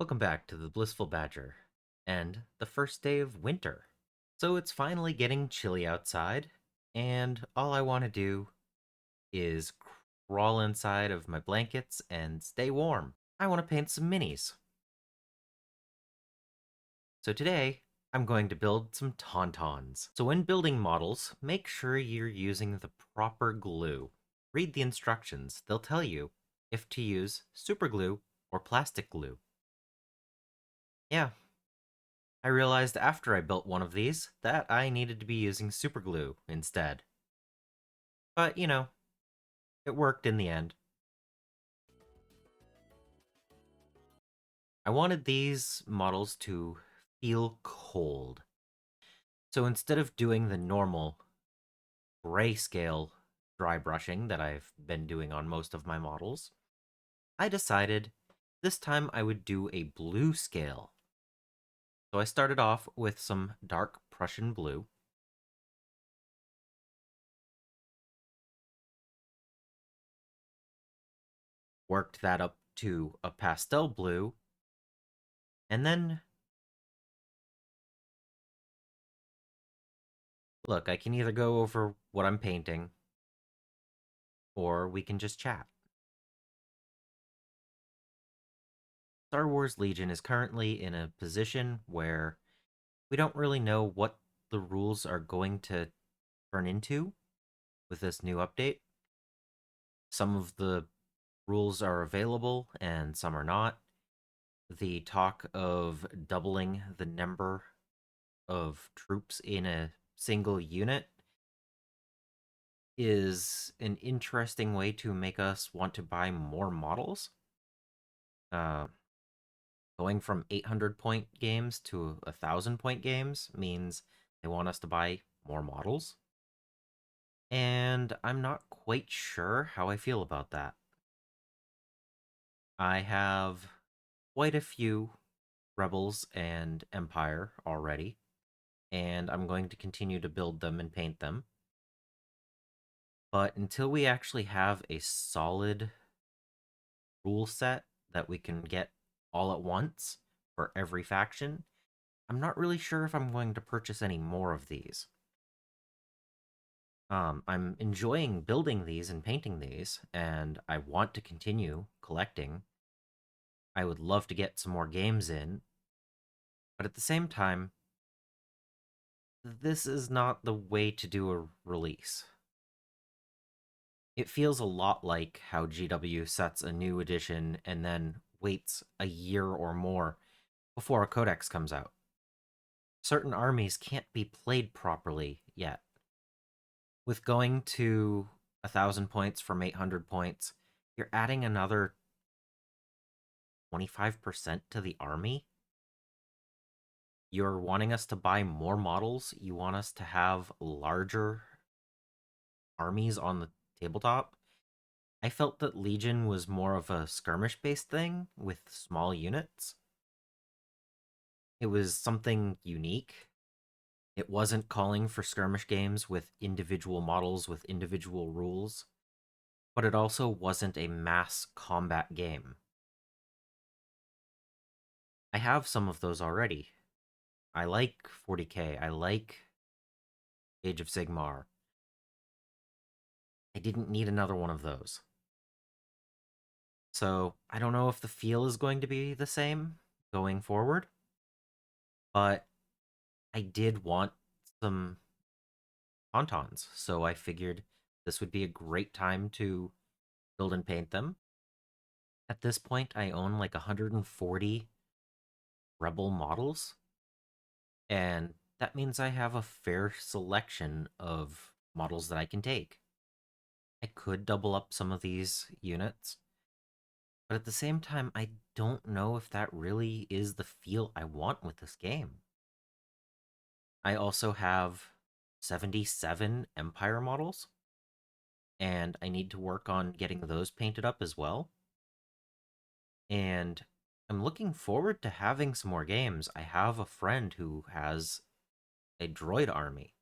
Welcome back to the Blissful Badger, and the first day of winter. So it's finally getting chilly outside, and all I want to do is crawl inside of my blankets and stay warm. I want to paint some minis. So today, I'm going to build some tauntauns. So when building models, make sure you're using the proper glue. Read the instructions, they'll tell you if to use super glue or plastic glue. Yeah, I realized after I built one of these that I needed to be using superglue instead. But, it worked in the end. I wanted these models to feel cold. So instead of doing the normal grayscale dry brushing that I've been doing on most of my models, I decided this time I would do a blue scale. So I started off with some dark Prussian blue. Worked that up to a pastel blue, and then look, I can either go over what I'm painting, or we can just chat. Star Wars Legion is currently in a position where we don't really know what the rules are going to turn into with this new update. Some of the rules are available and some are not. The talk of doubling the number of troops in a single unit is an interesting way to make us want to buy more models. Uh, Going from 800-point games to 1,000-point games means they want us to buy more models. And I'm not quite sure how I feel about that. I have quite a few Rebels and Empire already, and I'm going to continue to build them and paint them. But until we actually have a solid rule set that we can get all at once for every faction, I'm not really sure if I'm going to purchase any more of these. I'm enjoying building these and painting these, and I want to continue collecting. I would love to get some more games in, but at the same time, this is not the way to do a release. It feels a lot like how GW sets a new edition and then waits a year or more before a codex comes out. Certain armies can't be played properly yet. With going to 1,000 points from 800 points, you're adding another 25% to the army. You're wanting us to buy more models. You want us to have larger armies on the tabletop. I felt that Legion was more of a skirmish-based thing with small units. It was something unique. It wasn't calling for skirmish games with individual models with individual rules, but it also wasn't a mass combat game. I have some of those already. I like 40k. I like Age of Sigmar. I didn't need another one of those. So I don't know if the feel is going to be the same going forward, but I did want some tauntauns, so I figured this would be a great time to build and paint them. At this point, I own like 140 Rebel models, and that means I have a fair selection of models that I can take. I could double up some of these units, but at the same time, I don't know if that really is the feel I want with this game. I also have 77 Empire models, and I need to work on getting those painted up as well. And I'm looking forward to having some more games. I have a friend who has a droid army,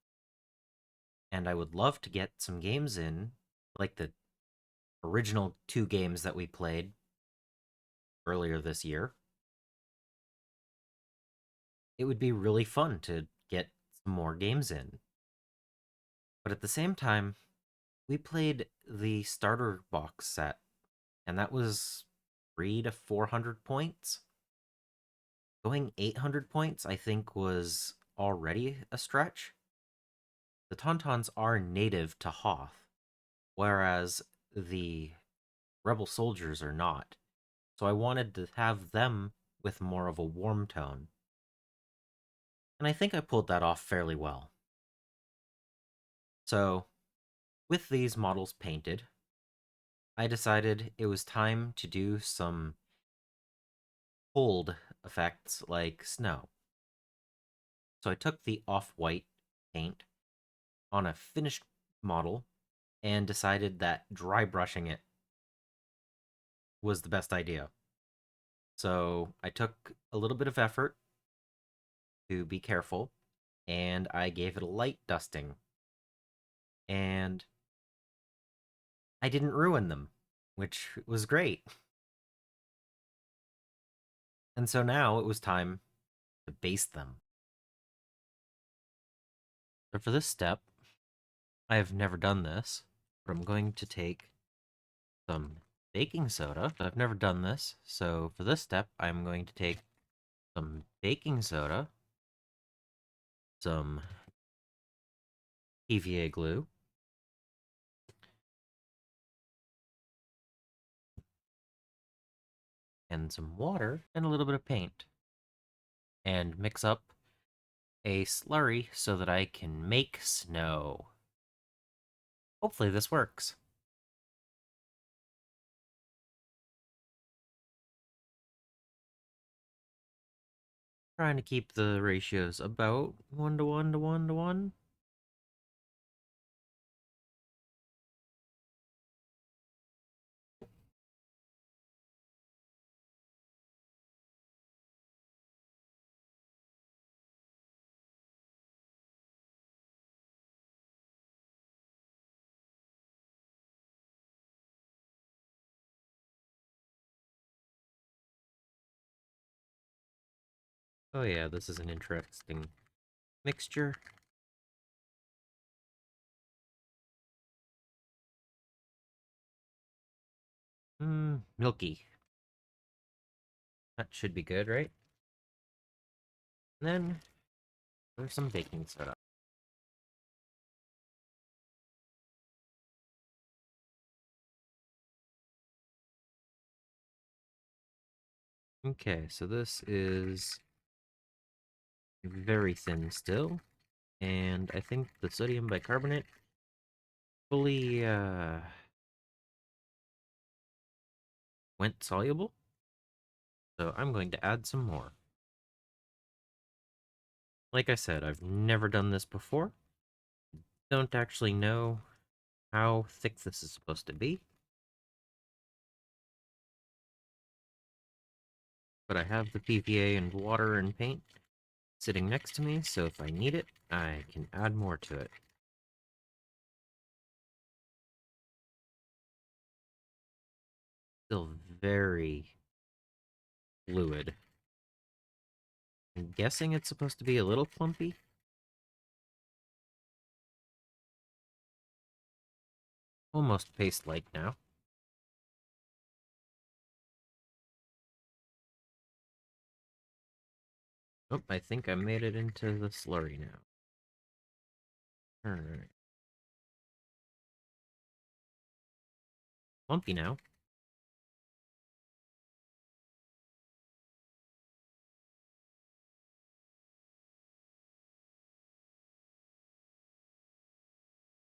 and I would love to get some games in, like the original two games that we played earlier this year. it would be really fun to get some more games in. But at the same time, we played the starter box set, and that was 300 to 400 points. Going 800 points, I think, was already a stretch. The Tauntauns are native to Hoth, whereas the Rebel soldiers are not. So I wanted to have them with more of a warm tone. And I think I pulled that off fairly well. So, with these models painted, I decided it was time to do some cold effects like snow. So I took the off-white paint on a finished model and decided that dry brushing it was the best idea. So I took a little bit of effort to be careful, and I gave it a light dusting. And I didn't ruin them, which was great. And so now it was time to base them. So for this step, I have never done this, but I'm going to take some baking soda. I've never done this, so for this step, I'm going to take some baking soda, some PVA glue, and some water, and a little bit of paint, and mix up a slurry so that I can make snow. Hopefully this works. Trying to keep the ratios about 1 to 1 to 1 to 1. Oh yeah, this is an interesting mixture. Milky. That should be good, right? And then there's some baking soda. Okay, so this is very thin still, and I think the sodium bicarbonate fully went soluble. So I'm going to add some more. Like I said, I've never done this before. Don't actually know how thick this is supposed to be. But I have the PVA and water and paint sitting next to me, so if I need it, I can add more to it. Still very fluid. I'm guessing it's supposed to be a little clumpy. Almost paste-like now. Oh, I think I made it into the slurry now. Alright. Clumpy now.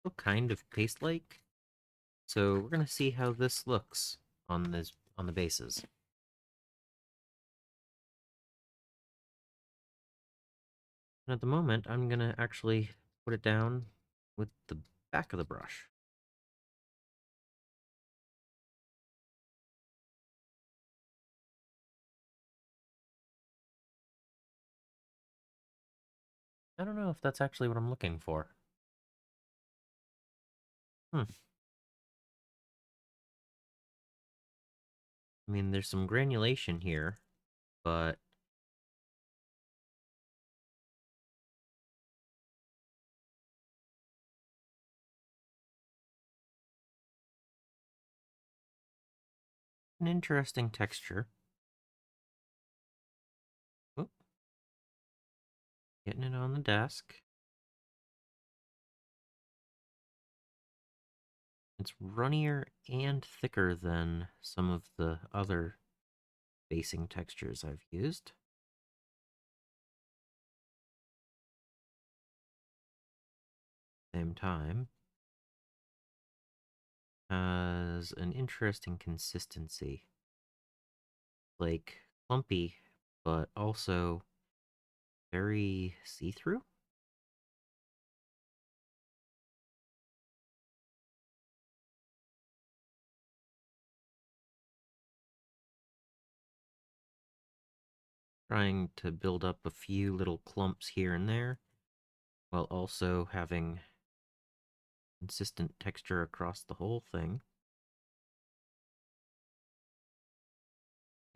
Still kind of paste-like. So we're gonna see how this looks on the bases. And at the moment, I'm gonna actually put it down with the back of the brush. I don't know if that's actually what I'm looking for. I mean, there's some granulation here, but An interesting texture. Oop, getting it on the desk. It's runnier and thicker than some of the other basing textures I've used. Same time, has an interesting consistency. Like clumpy, but also very see-through. Trying to build up a few little clumps here and there, while also having consistent texture across the whole thing.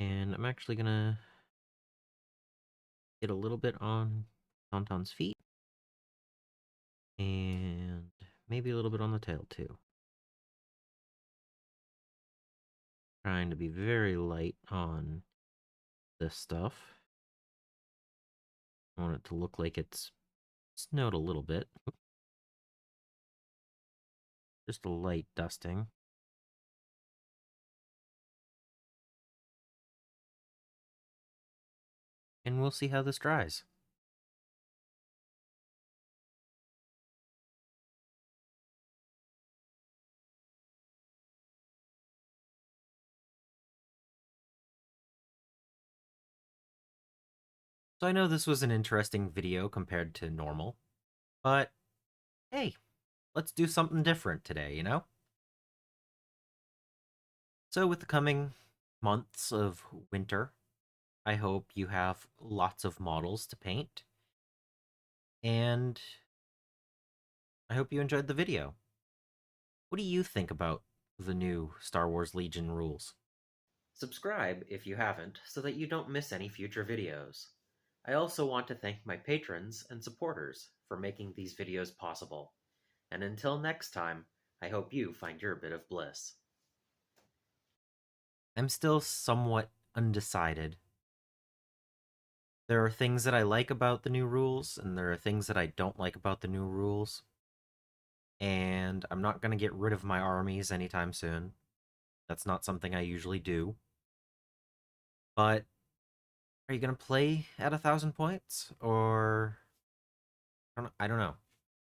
And I'm actually gonna get a little bit on Tauntaun's feet, and maybe a little bit on the tail too. Trying to be very light on this stuff. I want it to look like it's snowed a little bit. Just a light dusting. And we'll see how this dries. So I know this was an interesting video compared to normal, but hey, let's do something different today, you know? So with the coming months of winter, I hope you have lots of models to paint, and I hope you enjoyed the video. What do you think about the new Star Wars Legion rules? Subscribe if you haven't so that you don't miss any future videos. I also want to thank my patrons and supporters for making these videos possible. And until next time, I hope you find your bit of bliss. I'm still somewhat undecided. There are things that I like about the new rules, and there are things that I don't like about the new rules. And I'm not going to get rid of my armies anytime soon. That's not something I usually do. But are you going to play at 1,000 points? Or I don't know.